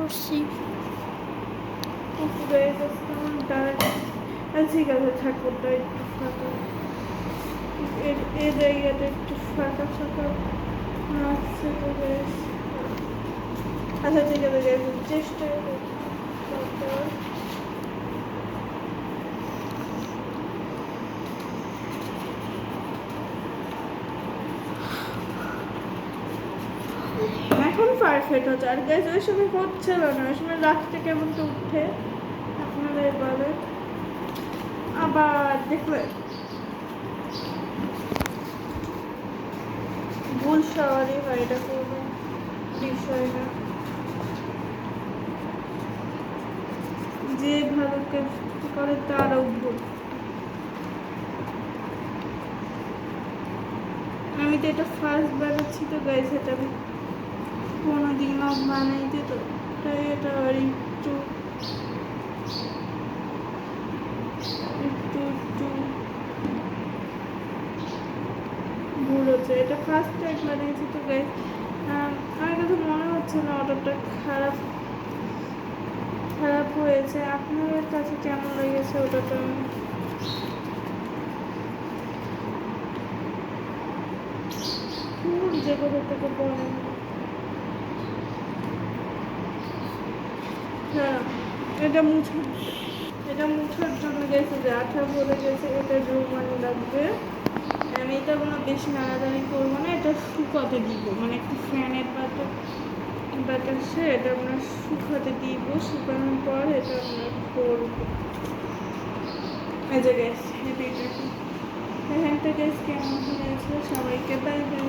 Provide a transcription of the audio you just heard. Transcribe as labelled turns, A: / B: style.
A: করছি।
B: ঠিক আছে ঠাকুরটা একটু ফাঁকা, এই জায়গাটা একটু ফাঁকা ফাঁকা আসছে তো বেশ। আচ্ছা ঠিক আছে চেষ্টা এখন পারফেক্ট হচ্ছে। আর গ্যাস ওই সময় হচ্ছিল না, ওই সময় রাতটা কেমন তো উঠে আপনারা এবারে আবার দেখলে ভুল সবারই হয়, এটা কোনো বিষয় না। যে ভালো কাজ করে তারও ভুল। আমি তো এটা ফার্স্ট বানাচ্ছি তো গাইস, এটা আমি কোনোদিনও বানাইতে তো তাই এটা আর একটু একটু একটু ভুল হচ্ছে। এটা ফার্স্ট টাইম বানিয়েছি তো গাইস, আমার কাছে মনে হচ্ছে না অর্ডারটা খারাপ খারাপ হয়েছে। আপনাদের কাছে কেমন লেগেছে ওটা তো যে কোথা থেকে বলেন। হ্যাঁ এটা মুছার জন্য গেছে যে আঠা ভরে গেছে, এটা জুমানি লাগবে। আমি এটা কোনো বেশি নাড়াচাড়ি করবো না, এটা শুকাতে দিব, মানে একটু ফ্যানের বাতাসে এটা আমরা শুকাতে দিব। শুকানোর পর এটা আমরা করবো। এই যে গ্যাস এখানটা গ্যাস কেমন হয়েছে, সবাইকে বাই বাই।